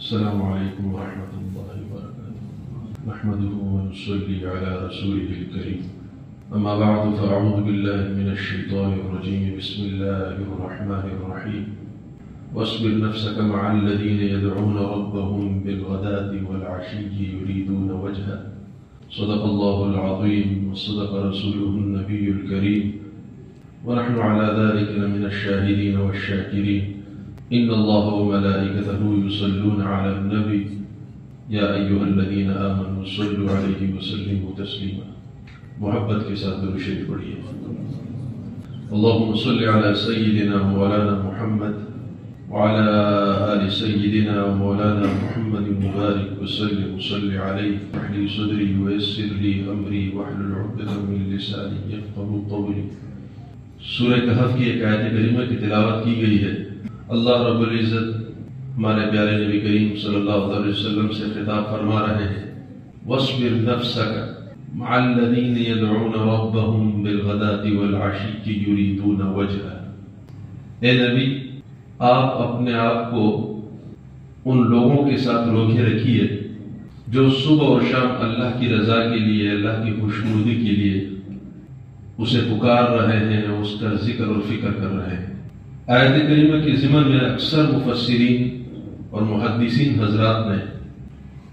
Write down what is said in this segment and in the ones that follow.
السلام علیکم ورحمۃ اللہ وبرکاتہ نحمده ونصلي على رسوله الكريم اما بعد فاعوذ باللہ من الشیطان الرجیم بسم اللہ الرحمن الرحیم واصبر نفسك مع الذين يدعون ربهم بالغداة والعشي يريدون وجهه صدق الله العظيم وصدق رسوله النبي الكريم ونحن على ذلك من الشاهدين والشاكرين إن الله وملائكته يصلون على النبي يا أيها الذين آمنوا صلوا عليه وسلموا تسليما محبت کے ساتھ درود شریف پڑھیے اللهم صل على سيدنا مولانا محمد وعلى آل سيدنا ومولانا محمد مبارك وسلم وصل عليه واحلل صدري ويسر لي أمري واحلل عقدة من لساني يفقهوا قولي سورہ کہف کی ایک آیت کریمہ کی تلاوت کی گئی ہے۔ اللہ رب العزت ہمارے پیارے نبی کریم صلی اللہ علیہ وسلم سے خطاب فرما رہے ہیں وَاصْبِرْ نَفْسَكَ مَعَ الَّذِينَ يَدْعُونَ رَبَّهُمْ بِالْغَدَاةِ وَالْعَشِيِّ يُرِيدُونَ وَجْهَهُ۔ اے نبی، آپ اپنے آپ کو ان لوگوں کے ساتھ روکے رکھیے جو صبح اور شام اللہ کی رضا کے لیے، اللہ کی خوشنودی کے لیے اسے پکار رہے ہیں، اس کا ذکر اور فکر کر رہے ہیں۔ آیت کریمہ کے ضمن میں اکثر مفسرین اور محدثین حضرات نے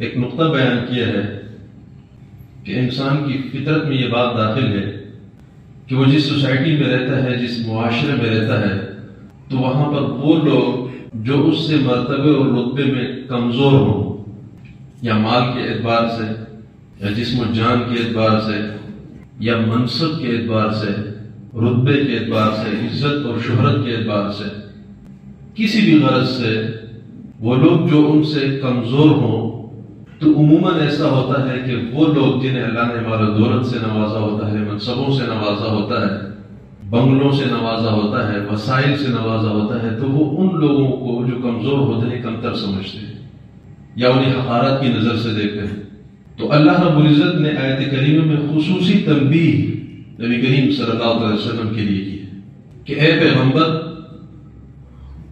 ایک نقطہ بیان کیا ہے کہ انسان کی فطرت میں یہ بات داخل ہے کہ وہ جس سوسائٹی میں رہتا ہے، جس معاشرے میں رہتا ہے، تو وہاں پر وہ لوگ جو اس سے مرتبے اور رتبے میں کمزور ہوں، یا مال کے اعتبار سے، یا جسم و جان کے اعتبار سے، یا منصب کے اعتبار سے، رتبے کے اعتبار سے، عزت اور شہرت کے اعتبار سے، کسی بھی غرض سے وہ لوگ جو ان سے کمزور ہوں، تو عموماً ایسا ہوتا ہے کہ وہ لوگ جنہیں اللہ نے مال و دولت سے نوازا ہوتا ہے، منصبوں سے نوازا ہوتا ہے، بنگلوں سے نوازا ہوتا ہے، وسائل سے نوازا ہوتا ہے، تو وہ ان لوگوں کو جو کمزور ہوتے ہیں کمتر سمجھتے ہیں یا انہیں حقارت کی نظر سے دیکھتے ہیں۔ تو اللہ رب العزت نے آیت کریمہ میں خصوصی تنبیہ نبی کریم صلی اللہ علیہ وسلم کے لیے کی ہے کہ اے پیغمبر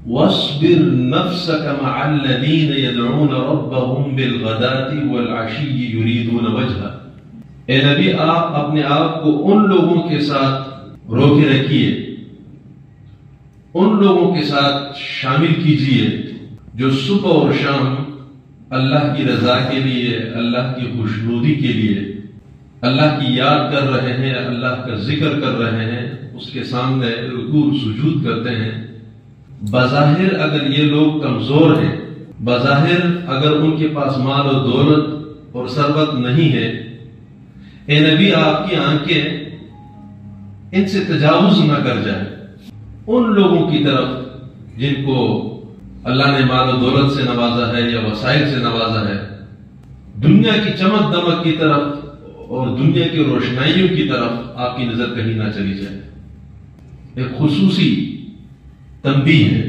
وَاصْبِرْ نَفْسَكَ مَعَ الَّذِينَ يَدْعُونَ رَبَّهُمْ بِالْغَدَاةِ وَالْعَشِيِّ يُرِيدُونَ وَجْهَهُ۔ اے نبی، آپ اپنے آپ کو ان لوگوں کے ساتھ روکے رکھیے، ان لوگوں کے ساتھ شامل کیجئے جو صبح اور شام اللہ کی رضا کے لیے، اللہ کی خوشنودی کے لیے اللہ کی یاد کر رہے ہیں، اللہ کا ذکر کر رہے ہیں، اس کے سامنے رکوع سجود کرتے ہیں۔ بظاہر اگر یہ لوگ کمزور ہیں، بظاہر اگر ان کے پاس مال و دولت اور ثروت نہیں ہے، اے نبی آپ کی آنکھیں ان سے تجاوز نہ کر جائیں ان لوگوں کی طرف جن کو اللہ نے مال و دولت سے نوازا ہے یا وسائل سے نوازا ہے، دنیا کی چمک دمک کی طرف اور دنیا کی روشنائیوں کی طرف آپ کی نظر کہیں نہ چلی جائے۔ ایک خصوصی تنبیہ ہے۔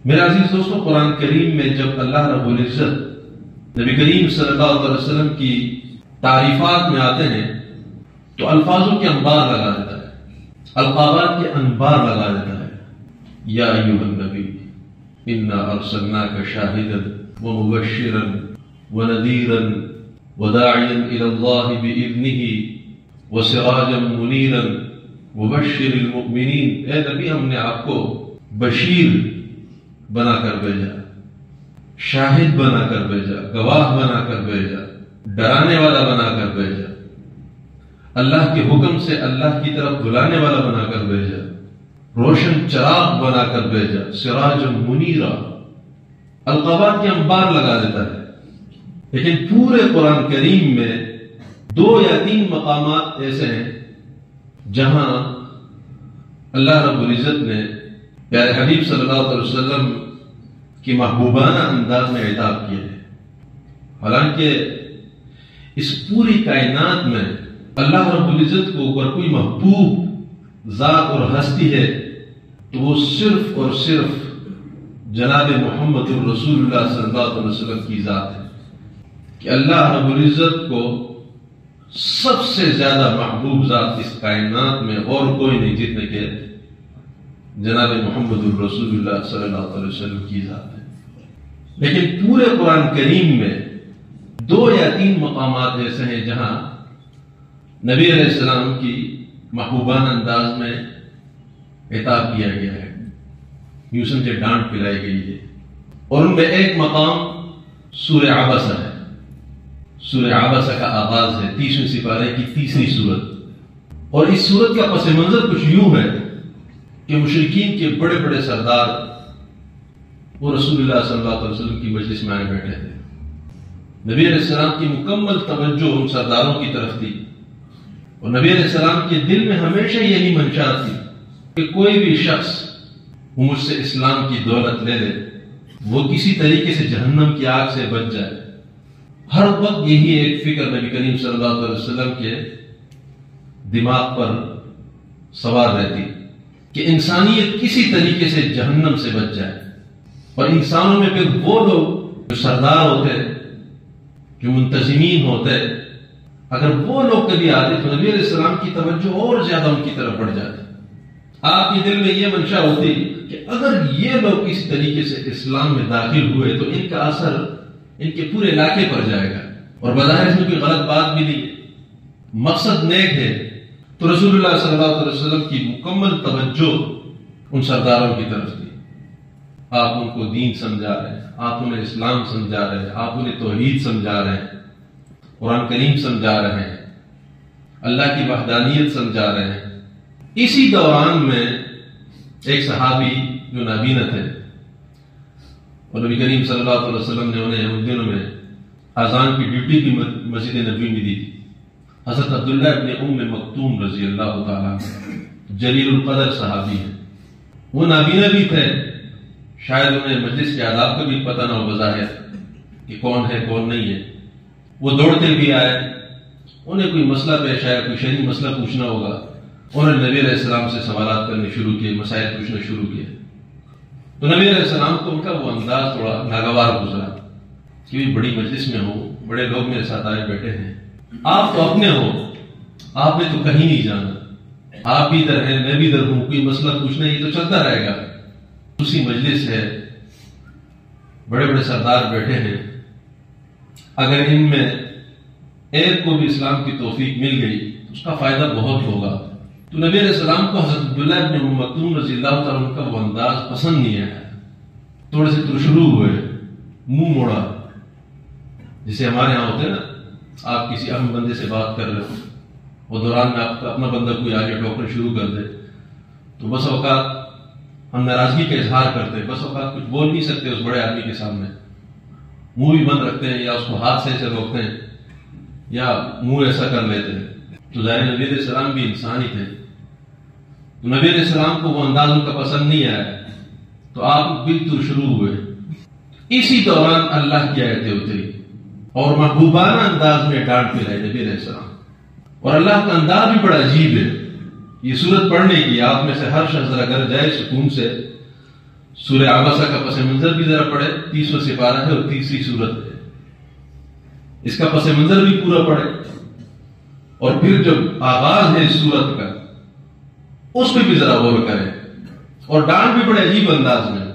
میرے عزیز دوستو، قرآن کریم میں جب اللہ رب العزت نبی کریم صلی اللہ علیہ وسلم کی تعریفات میں آتے ہیں تو الفاظوں کے انبار لگا دیتا ہے، القابات کے انبار لگا دیتا ہے۔ یا ایھا النبی انا ارسلناک شاہدا ومبشرا ونذیرا وداعیا الی اللہ بإذنہ وسراجا منیرا وبشر المؤمنین۔ اے نبی، ہم نے آپ کو بشیر بنا کر بھیجا، شاہد بنا کر بھیجا، گواہ بنا کر بھیجا، ڈرانے والا بنا کر بھیجا، اللہ کے حکم سے اللہ کی طرف بلانے والا بنا کر بھیجا، روشن چراغ بنا کر بھیجا، سراج منیرا۔ القابات کے انبار لگا دیتا ہے۔ لیکن پورے قرآن کریم میں 2 یا 3 مقامات ایسے ہیں جہاں اللہ رب العزت نے پیارے حبیب صلی اللہ علیہ وسلم کی محبوبانہ انداز میں عتاب کیا ہے۔ حالانکہ اس پوری کائنات میں اللہ رب العزت کو اگر کوئی محبوب ذات اور ہستی ہے تو وہ صرف اور صرف جناب محمد الرسول اللہ صلی اللہ علیہ وسلم کی ذات ہے کہ اللہ رب العزت کو سب سے زیادہ محبوب ذات اس کائنات میں اور کوئی نہیں جتنے کہ جناب محمد الرسول اللہ صلی اللہ علیہ وسلم کی ذات ہے۔ لیکن پورے قرآن کریم میں 2 یا 3 مقامات ایسے ہیں جہاں نبی علیہ السلام کی محبوبانہ انداز میں عتاب کیا گیا ہے، یوں سمجھے ڈانٹ پلائی گئی ہے، اور ان میں ایک مقام سورہ عبسہ ہے۔ سورہ عبسہ کا آغاز ہے 30ویں سپارے کی 3ری سورت، اور اس سورت کا پس منظر کچھ یوں ہے کہ مشرکین کے بڑے بڑے سردار وہ رسول اللہ صلی اللہ علیہ وسلم کی مجلس میں آئے بیٹھے تھے۔ نبی علیہ السلام کی مکمل توجہ ان سرداروں کی طرف تھی، اور نبی علیہ السلام کے دل میں ہمیشہ یہی منشا تھی کہ کوئی بھی شخص وہ مجھ سے اسلام کی دولت لے لے، وہ کسی طریقے سے جہنم کی آگ سے بچ جائے۔ ہر وقت یہی ایک فکر نبی کریم صلی اللہ علیہ وسلم کے دماغ پر سوار رہتی کہ انسانیت کسی طریقے سے جہنم سے بچ جائے، اور انسانوں میں پھر وہ لوگ جو سردار ہوتے، جو منتظمین ہوتے، اگر وہ لوگ کبھی آتے تو نبی علیہ السلام کی توجہ اور زیادہ ان کی طرف بڑھ جاتی۔ آپ کے دل میں یہ منشا ہوتی کہ اگر یہ لوگ کسی طریقے سے اسلام میں داخل ہوئے تو ان کا اثر ان کے پورے علاقے پر جائے گا، اور بظاہر اس میں کوئی غلط بات بھی نہیں، مقصد نیک ہے۔ تو رسول اللہ صلی اللہ علیہ وسلم کی مکمل توجہ ان سرداروں کی طرف تھی۔ آپ ان کو دین سمجھا رہے ہیں، آپ انہیں اسلام سمجھا رہے ہیں، آپ انہیں توحید سمجھا رہے ہیں، قرآن کریم سمجھا رہے ہیں، اللہ کی وحدانیت سمجھا رہے ہیں۔ اسی دوران میں ایک صحابی جو نابینا تھے، اور نبی کریم صلی اللہ علیہ وسلم نے انہیں ان دنوں میں اذان کی ڈیوٹی بھی مسجد نبوی میں دی تھی، حضرت عبداللہ ابن ام مکتوم رضی اللہ تعالیٰ جلیل القدر صحابی ہیں۔ وہ نابینا بھی تھے، شاید انہیں مجلس کے آداب کا بھی پتہ نہ ہو بظاہر کہ کون ہے کون نہیں ہے۔ وہ دوڑتے بھی آئے، انہیں کوئی مسئلہ پیش آیا، کوئی شرعی مسئلہ پوچھنا ہوگا، انہوں نے نبی علیہ السلام سے سوالات کرنے شروع کیے، مسائل پوچھنا شروع کیے۔ تو نبی علیہ السلام کو ان کا وہ انداز تھوڑا ناگوار گزرا کہ بڑی مجلس میں ہوں، بڑے لوگ میرے ساتھ آئے بیٹھے ہیں، آپ تو اپنے ہو، آپ نے تو کہیں نہیں جانا، آپ بھی ادھر ہیں میں بھی ادھر ہوں، کوئی مسئلہ پوچھنا یہ تو چلتا رہے گا۔ اسی مجلس ہے، بڑے بڑے سردار بیٹھے ہیں، اگر ان میں ایک کو بھی اسلام کی توفیق مل گئی تو اس کا فائدہ بہت ہوگا۔ تو نبی علیہ السلام کو حضرت عبداللہ ابن ام مکتوم رضی اللہ تعالیٰ عنہ کا وہ انداز پسند نہیں آیا، تھوڑے سے شروع ہوئے، منہ موڑا، جسے ہمارے ہاں ہوتے نا، آپ کسی اہم بندے سے بات کر رہے ہو، وہ دوران میں آپ کا اپنا بندہ کوئی آگے ٹوکنا شروع کر دے تو بس اوقات ہم ناراضگی کا اظہار کرتے ہیں، بس اوقات کچھ بول نہیں سکتے اس بڑے آدمی کے سامنے، منہ بھی بند رکھتے ہیں یا اس کو ہاتھ سے ایسے روکتے ہیں یا منہ ایسا کر لیتے ہیں۔ تو ظاہر نبی علیہ السلام بھی انسان ہی تھے، تو نبی علیہ السلام کو وہ انداز ان کا پسند نہیں آیا، تو آپ بالکل شروع ہوئے۔ اسی دوران اللہ کی آیتیں اتری اور محبوبانہ انداز میں ڈانٹ پلائے نبی علیہ السلام، اور اللہ کا انداز بھی بڑا عجیب ہے۔ یہ سورت پڑھنے کی آپ میں سے ہر شخص ذرا گھر جائے سکون سے، سورہ عبسہ کا پس منظر بھی ذرا پڑھے، 30واں سپارہ ہے اور 3ری سورت ہے، اس کا پس منظر بھی پورا پڑھے، اور پھر جب آغاز ہے اس سورت کا اس پہ بھی ذرا غور کریں، اور ڈانٹ بھی بڑے عجیب انداز میں،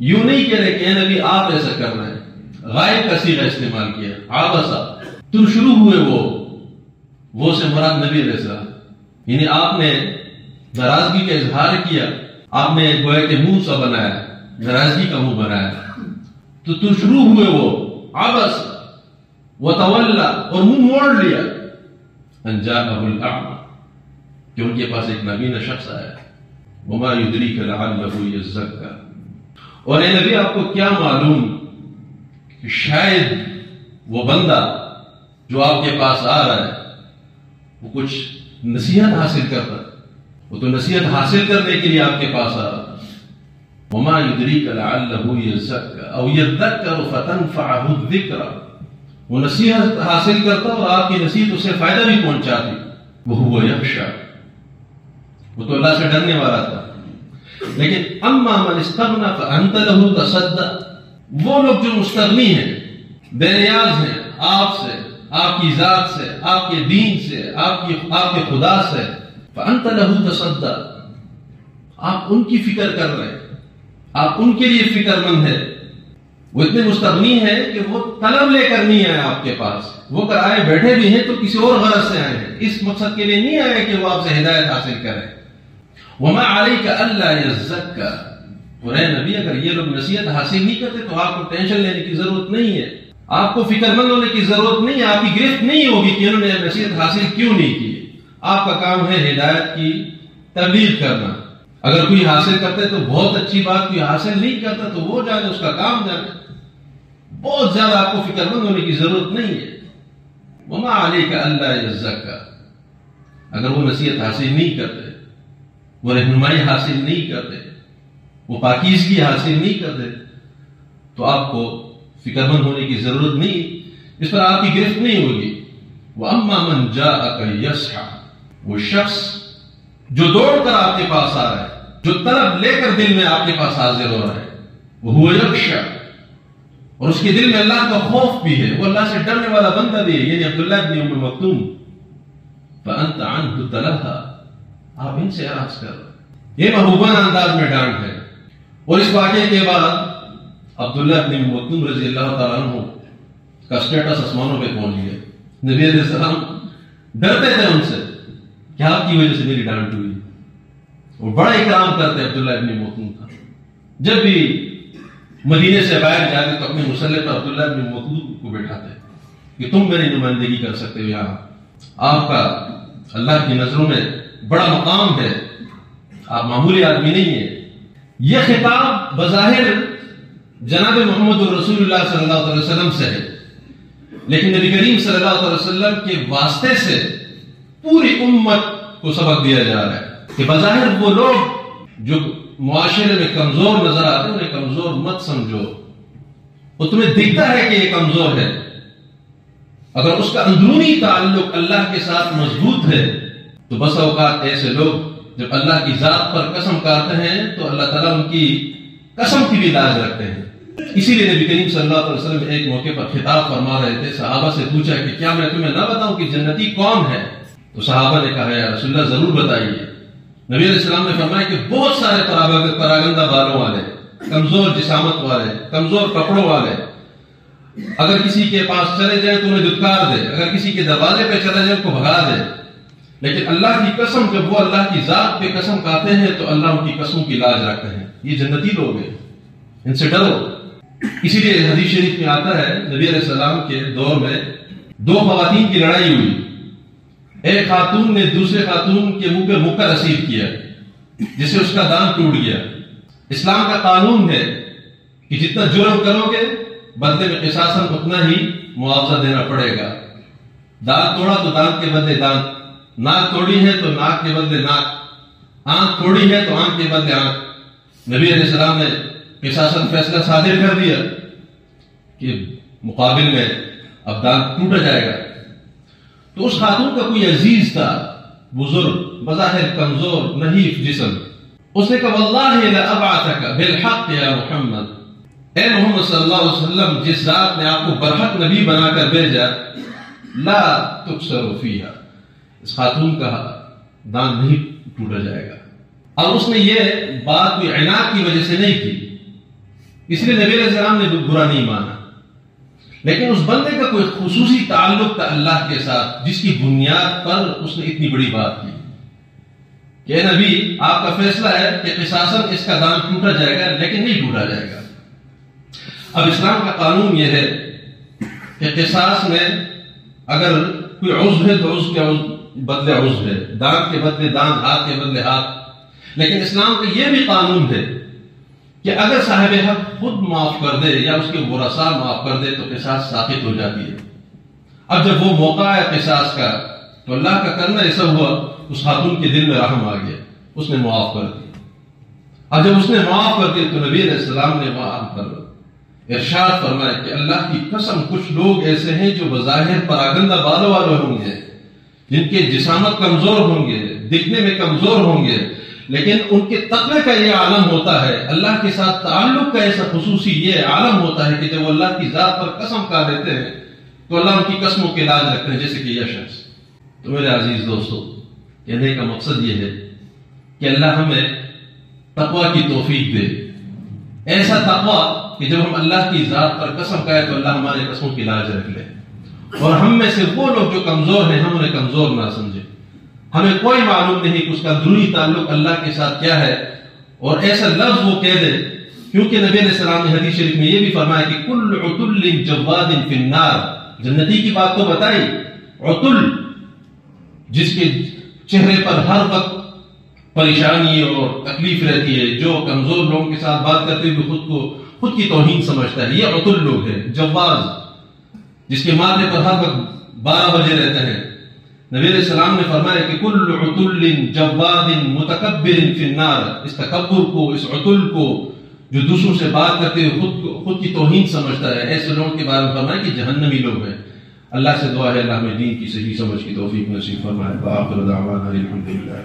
یوں نہیں کہہ رہے کہ اے نبی آپ ایسا کر رہے ہیں، غائب کا صیغہ استعمال کیا، عبسہ، تم شروع ہوئے وہ سے مراد نبی علیہ السلام، یعنی آپ نے ناراضگی کا اظہار کیا، آپ نے گویا کہ منہ سا بنایا، ناراضگی کا منہ بنایا، تو تم شروع ہوئے وہ عبس وتولى اور منہ موڑ لیا، ان جاءه الاعمى کہ ان کے پاس ایک نابینا شخص آیا، وما يدريك لعله يزكى، اور اے نبی آپ کو کیا معلوم کہ شاید وہ بندہ جو آپ کے پاس آ رہا ہے وہ کچھ نصیحت حاصل کرتا، وہ تو نصیحت حاصل کرنے کے لیے آپ کے پاس آ رہا۔ وما يدريك لعله يزكى او يذكر فتنفعه الذكرى، وہ نصیحت حاصل کرتا اور آپ کی نصیحت اسے فائدہ بھی پہنچاتی، وهو يخشى، وہ تو اللہ سے ڈرنے والا تھا۔ لیکن اما من استغنى فانت له تصدى، وہ لوگ جو مستغنی ہیں، بے نیاز ہیں آپ سے، آپ کی ذات سے، آپ کے دین سے، آپ کے خدا سے، فانت له تصدى، آپ ان کی فکر کر رہے ہیں، آپ ان کے لیے فکر مند ہے، وہ اتنے مستغنی ہیں کہ وہ طلب لے کر نہیں آئے آپ کے پاس، وہ اگر آئے بیٹھے بھی ہیں تو کسی اور غرض سے آئے ہیں، اس مقصد کے لیے نہیں آئے کہ وہ آپ سے ہدایت حاصل کریں۔ وما علیک الا یزکا، اور اے نبی اگر یہ لوگ نصیحت حاصل نہیں کرتے تو آپ کو ٹینشن لینے کی ضرورت نہیں ہے، آپ کو فکر مند ہونے کی ضرورت نہیں ہے، آپ کی گرفت نہیں ہوگی کہ انہوں نے نصیحت حاصل کیوں نہیں کی۔ آپ کا کام ہے ہدایت کی تبلیغ کرنا، اگر کوئی حاصل کرتے تو بہت اچھی بات، کوئی حاصل نہیں کرتا تو وہ جانے، اس کا کام جانے، بہت زیادہ آپ کو فکر مند ہونے کی ضرورت نہیں ہے۔ وما علیک الا یزکا، اگر وہ نصیحت حاصل نہیں کرتے، وہ رہنمائی حاصل نہیں کرتے، وہ پاکیزگی حاصل نہیں کرتے تو آپ کو فکر مند ہونے کی ضرورت نہیں، اس پر آپ کی گرفت نہیں ہوگی۔ وَأَمَّا مَنْ جَاءَكَ يَسْعَىٰ، وہ شخص جو دوڑ کر آپ کے پاس آ رہا ہے، جو طلب لے کر دل میں آپ کے پاس حاضر ہو رہا ہے، وَهُوَ يَخْشَىٰ، اور اس کے دل میں اللہ کا خوف بھی ہے، وہ اللہ سے ڈرنے والا بندہ بھی ہے، یعنی عبداللہ بن ام مکتوم، فَأَنْتَ عَنْهُ تَلَهَا، آپ ان سے اعراض کر رہے ہیں۔ یہ محبوبانہ انداز میں ڈانٹ ہے۔ اور اس واقعے کے بعد عبداللہ بن ام مکتوم رضی اللہ تعالیٰ عنہ کا سٹیٹس آسمانوں پہ پہنچ گیا۔ نبی علیہ السلام ڈرتے تھے ان سے کہ آپ کی وجہ سے میری ڈانٹ ہوئی، وہ بڑا اکرام کرتے عبداللہ ابن مکتوم کا۔ جب بھی مدینے سے باہر جاتے تو اپنے مسلح پر عبداللہ ابن مکتوم کو بیٹھاتے کہ تم میری نمائندگی کر سکتے ہو یہاں، آپ کا اللہ کی نظروں میں بڑا مقام ہے، آپ معمولی آدمی نہیں ہیں۔ یہ خطاب بظاہر جناب محمد رسول اللہ صلی اللہ علیہ وسلم سے ہے، لیکن نبی کریم صلی اللہ علیہ وسلم کے واسطے سے پوری امت کو سبق دیا جا رہا ہے کہ بظاہر وہ لوگ جو معاشرے میں کمزور نظر آتے ہیں انہیں کمزور مت سمجھو، وہ تمہیں دکھتا ہے کہ یہ کمزور ہے، اگر اس کا اندرونی تعلق اللہ کے ساتھ مضبوط ہے تو بس اوقات ایسے لوگ جب اللہ کی ذات پر قسم کھاتے ہیں تو اللہ تعالیٰ ان کی قسم کی بھی لاج رکھتے ہیں۔ اسی لیے نبی کریم صلی اللہ علیہ وسلم ایک موقع پر خطاب فرما رہے تھے، صحابہ سے پوچھا کہ کیا میں تمہیں نہ بتاؤں کہ جنتی کون ہے؟ تو صحابہ نے کہا یا رسول اللہ ضرور بتائیے۔ نبی علیہ السلام نے فرمایا کہ بہت سارے پراگندہ بالوں والے، کمزور جسامت والے، کمزور کپڑوں والے، اگر کسی کے پاس چلے جائیں تو انہیں دھتکار دے، اگر کسی کے دروازے پہ چلے جائیں کو بھگا دے، لیکن اللہ کی قسم جب وہ اللہ کی ذات پہ قسم کھاتے ہیں تو اللہ ان کی قسموں کی لاج رکھتے ہیں۔ یہ جنتی لوگ ہیں، ان سے ڈرو۔ اسی لیے حدیث شریف میں آتا ہے نبی علیہ السلام کے دور میں دو خواتین کی لڑائی ہوئی، ایک خاتون نے دوسرے خاتون کے منہ پہ مکہ رسید کیا جس سے اس کا دانت ٹوٹ گیا۔ اسلام کا قانون ہے کہ جتنا جرم کرو گے بدلے میں قصاصاً اتنا ہی معاوضہ دینا پڑے گا۔ دانت توڑا تو دانت کے بدلے دانت، ناک توڑی ہے تو ناک کے بدلے ناک، آنکھ توڑی ہے تو آنکھ کے بدلے آنکھ۔ نبی علیہ السلام نے قصاصاً فیصلہ صادر کر دیا کہ مقابل میں اب دانت ٹوٹا جائے گا۔ تو اس خاتون کا کوئی عزیز تھا، بزرگ، بظاہر کمزور نحیف جسم، اس نے کہا واللہ لأبعثک بالحق یا محمد، اے محمد صلی اللہ علیہ وسلم جس ذات نے آپ کو برحق نبی بنا کر بھیجا، لا تکسر فیہا، اس خاتون کا دانت نہیں ٹوٹا جائے گا۔ اور اس نے یہ بات کوئی عناد کی وجہ سے نہیں کی، اس لیے نبی علیہ السلام نے برا نہیں مانا، لیکن اس بندے کا کوئی خصوصی تعلق تھا اللہ کے ساتھ جس کی بنیاد پر اس نے اتنی بڑی بات کی کہ اے نبی آپ کا فیصلہ ہے کہ قصاصاً اس کا دانت ٹوٹا جائے گا لیکن نہیں ٹوٹا جائے گا۔ اب اسلام کا قانون یہ ہے کہ قصاص میں اگر کوئی عضو ہے تو عضو کے بدلے عضو ہے، دانت کے بدلے دانت، ہاتھ کے بدلے ہاتھ، لیکن اسلام کا یہ بھی قانون ہے کہ اگر صاحب حق خود معاف کر دے یا اس کے ورثاء معاف کر دے تو قصاص ساقط ہو جاتی ہے۔ اب جب وہ موقع ہے قصاص کا تو اللہ کا کرنا ایسا ہوا اس خاتون کے دل میں رحم آ گیا، اس نے معاف کر دیا۔ اب جب اس نے معاف کر دیا تو نبی علیہ السلام نے معاف کر ارشاد فرمایا کہ اللہ کی قسم کچھ لوگ ایسے ہیں جو بظاہر پراگندہ بالوں والے ہوں گے، جن کے جسامت کمزور ہوں گے، دکھنے میں کمزور ہوں گے، لیکن ان کے تقوی کا یہ عالم ہوتا ہے، اللہ کے ساتھ تعلق کا ایسا خصوصی یہ عالم ہوتا ہے کہ جب وہ اللہ کی ذات پر قسم کھا لیتے ہیں تو اللہ ان کی قسموں کے لاج رکھتے ہیں، جیسے کہ یہ شخص۔ تو میرے عزیز دوستو، کہنے کا مقصد یہ ہے کہ اللہ ہمیں تقوی کی توفیق دے، ایسا تقوی کہ جب ہم اللہ کی ذات پر قسم کھائے تو اللہ ہمارے قسموں کی لاج رکھ لے، اور ہم میں سے وہ لوگ جو کمزور ہیں ہم انہیں کمزور نہ سمجھیں۔ ہمیں کوئی معلوم نہیں کہ اس کا اندرونی تعلق اللہ کے ساتھ کیا ہے، اور ایسا لفظ وہ کہہ دے، کیونکہ نبی علیہ السلام نے حدیث شریف میں یہ بھی فرمایا کہ کل عتل جواد فی النار، جنتی کی بات تو بتائی، عتل جس کے چہرے پر ہر وقت پریشانی اور تکلیف رہتی ہے، جو کمزور لوگوں کے ساتھ بات کرتے ہوئے خود کی توہین سمجھتا ہے، یہ عتل لوگ ہیں۔ جواز جس کے ماتھے پر ہر وقت 12 بجے رہتے ہیں، نبی علیہ السلام نے فرمایا کہ کل عتل جواد متکبر فی النار، اس تکبر کو، اس عتل کو جو دوسروں سے بات کرتے ہوئے خود کی توہین سمجھتا ہے، ایسے لوگوں کے بارے میں فرمایا کہ جہنمی لوگ ہیں۔ اللہ سے دعا ہے اللہ ہمیں دین کی صحیح سمجھ کی توفیق نصیب فرمائے۔ وآخر دعوانا الحمدللہ۔